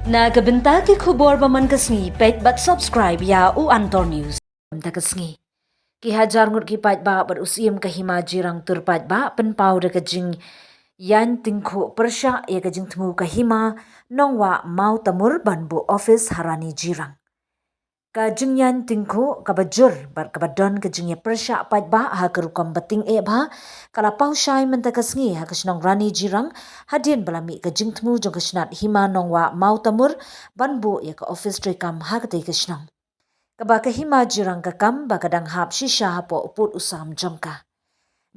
Nagabenta ki khubor baman kasngi pet bat subscribe ya u Antor News. Ta kasngi. Ki hajar ngut ki pat ba bat usiem ka hima jirang turpat ba penpau de kajing yan tingkho persha ya kajing temu ka hima nongwa mau tamur banbu office harani jirang. Kajing yan tingkho kabajur bar kabadon kajing ya persha pat ba ha kerukam bating e ba kala pau shai menta kasngi ha kasnong rani jirang hadien balami kajing temu jong kasnat hima nongwa mau tamur banbu ya ka office trekam ha kate kasnong. Kaba ka hima jirang kakam bakadang hap shisha hapo uput usam jongka.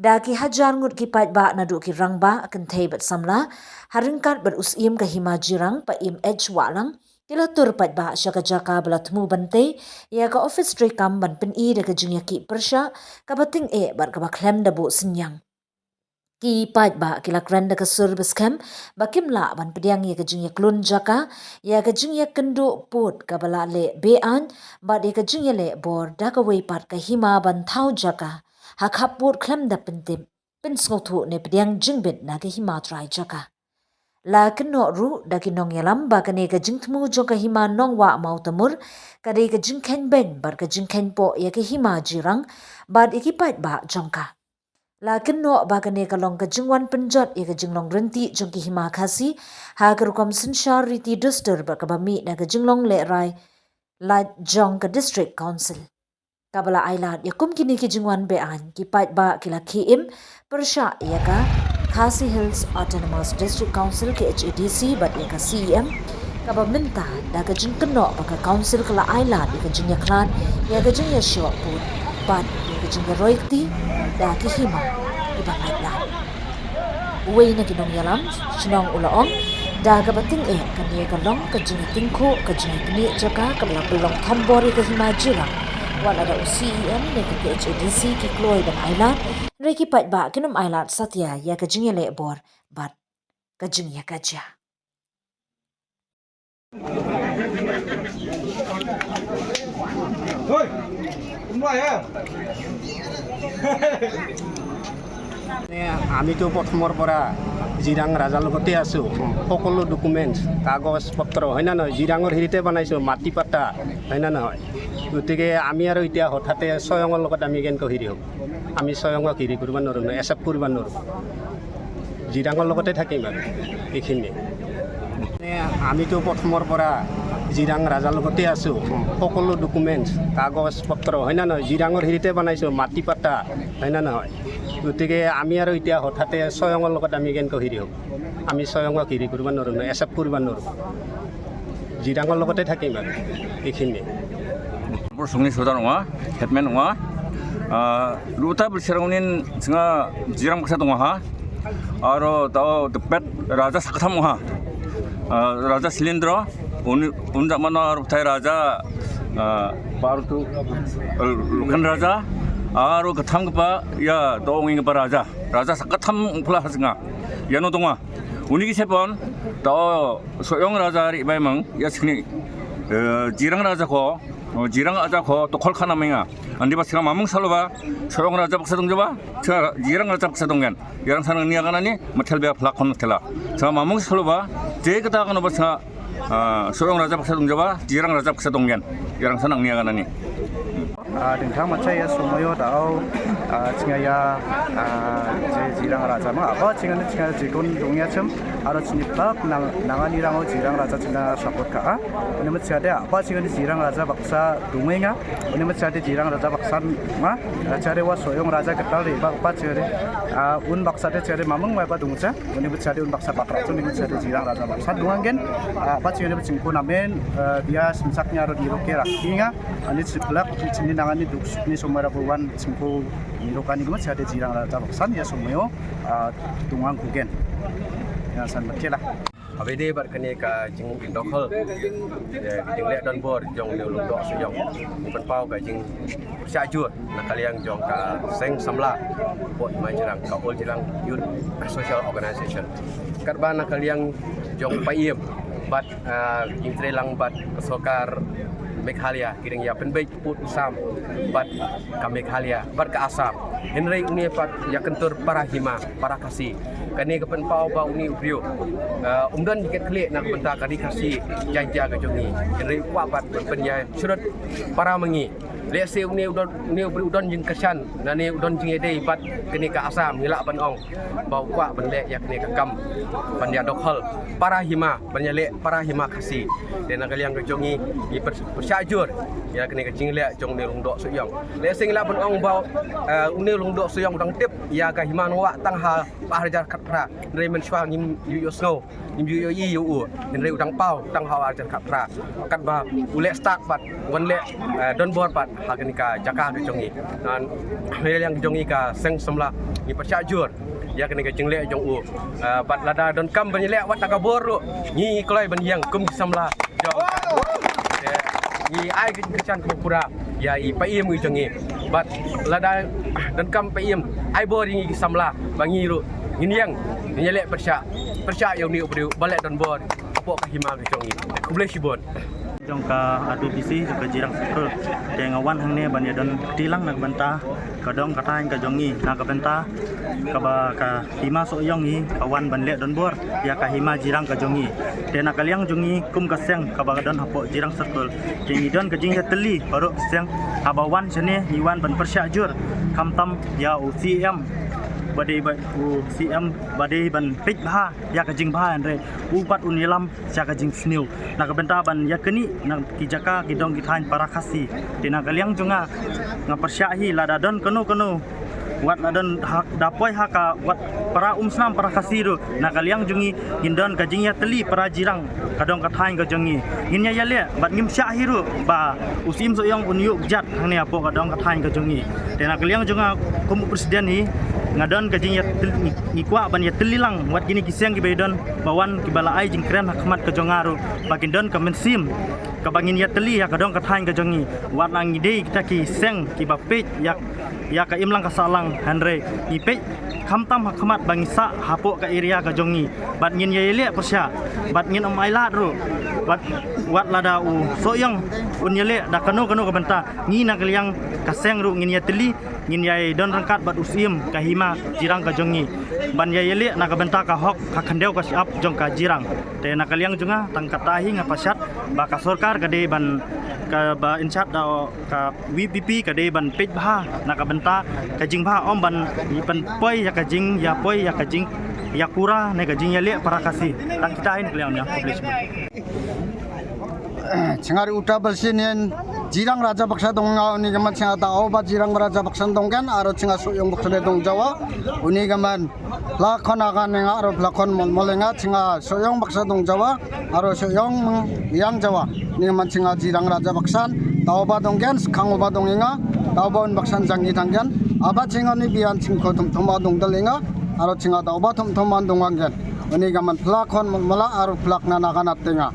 Da ki hajar ngut ki pat ba nadu ki rang ba akan thei bat samla haringkat ber usim ka hima jirang pa im edge walang kila tur pat ba syaka jaka bala temu bante ya ka office trekam ban pen I de ka jingya ki persya ka bating e bar ka ba klem da bu senyang. Ki pat ba kila kran da ka sur beskem bakim la ban pediang ya ka jingya klun jaka ya ka jingya kendo put ka bala le bean ba de ka jingya le bor da ka wei pat ka hima ban thau jaka ha khaput klem da pentim pen sngotu ne pediang jingbit na ka hima trai jaka. La keno ru da kinong yalam ba kane ka jingtmu jong ka hima nongwa mau tamur kade ka jingken ben bar ka jingken po ya ka hima jirang bad ikipat ba jongka. La keno ba kane ka long ka jingwan penjot ya ka jinglong renti jong ki hima khasi ha ka rukom sinshar riti duster ba ka bami na ka jinglong le rai la jong ka district council. Kabala ailat ya kum kini ki jingwan bean ki pat ba kila kiim persya ya ka Khasi Hills Autonomous District Council ke HADC bat ya ka CEM kaba minta da ka jing keno ba ka council kala ailat ya ka jing ya klan ya ka jing ya short put bat ya ka jing ya royalty da ki hima ibang ailat. Uwi na kinong yalam sinong ulaong da ka bating kan ya ka long ka jing ya tingko ka jing ya kini jaka kabala belong thambor ya ka hima jirang wala da CEM ne ka HADC ki kloy dan ailat Reki pat ba kinum ailat satya ya kajing ya lebor bat kajing ya kaja. Hoi, kumai ya. আমি তো প্রথমৰ পৰা জিৰাং ৰাজাৰ লগতে আছোঁ সকলো ডকুমেণ্টছ কাগজ পত্ৰ হয় না নহয় জিৰাঙৰ হেৰিতে বনাইছোঁ মাটি পাতা হয় না নহয় গতিকে আমি আৰু এতিয়া হঠাতে স্বয়ঙৰ লগত আমি কেনেকৈ হেৰি হ'ব আমি স্বয়ঙক হেৰি কৰিব নোৱাৰোঁ নহয় এচেপ্ট কৰিব নোৱাৰোঁ জিৰাঙৰ লগতে থাকিম আৰু এইখিনি আমিতো প্ৰথমৰ পৰা জিৰাং ৰাজাৰ লগতে আছোঁ সকলো ডকুমেণ্টছ কাগজ পত্ৰ হয় না নহয় জিৰাঙৰ হেৰিতে বনাইছোঁ মাটি পাতা হয় না নহয় গতিকে আমি আৰু এতিয়া হঠাতে স্বয়ঙৰ লগত আমি কেনেকৈ হেৰি হ'ব আমি স্বয়ঙক হেৰি কৰিব নোৱাৰোঁ নহয় এচেপ্ট কৰিব নোৱাৰোঁ জিৰাঙৰ লগতে থাকিম আৰু এইখিনি 성리 소다 농아 햇맨 농아 루타 불시랑닌 증아 지랑 박사 동아 아로 다오 뻬 라자 사카탐 모하 라자 실린드로 운자마나 루타이 라자 바르투 루칸 라자 아로 가탐가 야 동잉가 라자 라자 사카탐 플라 하스가 야노 동아 우니기 세번 더 소용 라자리 바이멍 야스니 지랑 라자고 지랑 아자고 또 콜카나맹아 안디바 제가 마뭉 살로바 소용 라자 박사 동자바 제가 지랑 라자 박사 동겐 야랑 사는 니아가나니 마텔베 플라콘 텔라 제가 마뭉 살로바 제가다가 노바사 소용 라자 박사 동자바 지랑 라자 박사 동겐 야랑 사는 니아가나니 Dengkang macam ya semuanya tahu cingaya jirang raja mah apa cingaya jikun dunia cem ada cinta nangani rango jirang raja cina saput ka ini macam ada apa cingaya jirang raja baksa dungenga ini macam ada jirang raja baksa mah cari was soyong raja ketal riba apa cari un baksa ada cari mamung apa dungca ini macam ada un baksa bakra tu ini macam ada jirang raja baksa dungangen apa cingaya cingku namen dia semsaknya ada di roke rakinga ini sebelah cini nangani ini semua rapuan cingku nirokan ini masih ada jirang raja baksan ya semuanya tungang kugen yang san berkelah. Abede berkene ka jing indokol jing lek don bor jong ne lu dok sejong pen pau ka jing syajur nakaliang jong ka seng samla pot majrang ka ol jirang youth social organization karba nakaliang jong paiem bat jing trelang bat sokar Meghalaya kirang ya penbaik put Usam bat ka Meghalaya bat ka Assam Henry uni pat ya kentur para hima para kasih kani ke penpau ba uni ubrio umdan diket klik nak benta kadi kasih jaja ke jongi Henry kwa bat penya surut para mengi lese uni udon jing kesan nani udon jing ede bat kini ka Assam ngilak banong bau kwa benlek ya kini ka kam panya dokhol para hima banyale para hima kasih dan kalian ke jongi i persyajur ya kini ka jinglek jong ni lungdok suyong lese ngilak banong bau uni lungdok suyong udang tip ya ka himan wa tang ha pahajar katra nri men shwa ngim yu snow ngim yu yi yu nri udang pau tang ha ajar katra kat ba ulek start bat wanle don bor bat hagani ka jaka ke jongi nan yang jongi ka seng semla ni persyajur ya kini ka jinglek jong u bat lada don kam banyelek wat ka bor ni kloi ban yang kum semla jong ni ai ke chan ko pura ya i paim wi jongi bat lada don kam paim ai bor ni samla bangi ru ngin nyelek persya yang ni ubri balek don bor pok ka hima ke jongi ku boleh sibon jong ka adu bisi ka jirang sekul dengawan hang ne ban ya don tilang nak benta kadong katain ka jongi na ka benta ka ba ka hima so yong hi kawan ban le don bor ya ka hima jirang ka jongi de na kaliang jongi kum ka seng ka ba don hapo jirang sekul jingi don ka jing ya teli baru seng habawan sene iwan ban persyajur kamtam ya UCM badai UCM badai ban pej bha ya ka jing bha andre upat unilam sia ka jing sniu na ka benta ban ya keni na ki jaka ki dong ki thain para khasi dina kaliang junga nga persyahi lada don kenu wat ladon hak dapoi haka wat para umsnam para kasiru na kaliang jungi hindon ka jing ya teli para jirang kadong ka thain ka jongi hinya ya le bat ngim syahiru ba usim so yang unyu jat hang ne apo kadong ka thain ka jongi dina kaliang junga kum presiden hi ngadon ka jing ya ngikwa ban ya telilang wat gini kiseng ki bedon bawan ki balai jing kren hakmat ka jongaru bakin don ka mensim ka bangin ya teli ya kadong ka thain ka jongi wat nang ide kita ki seng ki bapej ya ka imlang ka salang hanre ipe kamtam hakmat bangisa hapo ka area ka jongi bat ngin ya ile persya bat ngin amailat ru wat lada u soyang unyele da kanu ka benta ngina kaliang kaseng ru ngin ya teli ngin ya don rangkat bat usim ka hima jirang ka jongi ban ya ile na ka benta ka hok ka khandeu ka siap jong ka jirang te na kaliang junga tang katahi nga pasyat ba ka sarkar ka de ban ka ba insat da ka VPP ka de ban pej bha na ka benta ka jing bha om ban pan poi ya ka jing ya kura ne ka jing ya le para kasih tang kita ini kalian ya publishment Cengari uta balsinin jirang raja baksa donga uni gaman cenga tao ba jirang raja baksa dongkan aro cenga suyong baksa dong Jawa uni gaman lakon akan menga aro lakon molenga cenga suyong baksa dong Jawa aro suyong yang Jawa ni gaman cenga jirang raja baksan tao ba dongkan kang ba donginga tao ba un baksan jangi tangkan aba cenga ni bian cingko tum ba dong dalenga aro cenga tao ba tum man dongangkan uni gaman lakon mala aro plak na nakanat tenga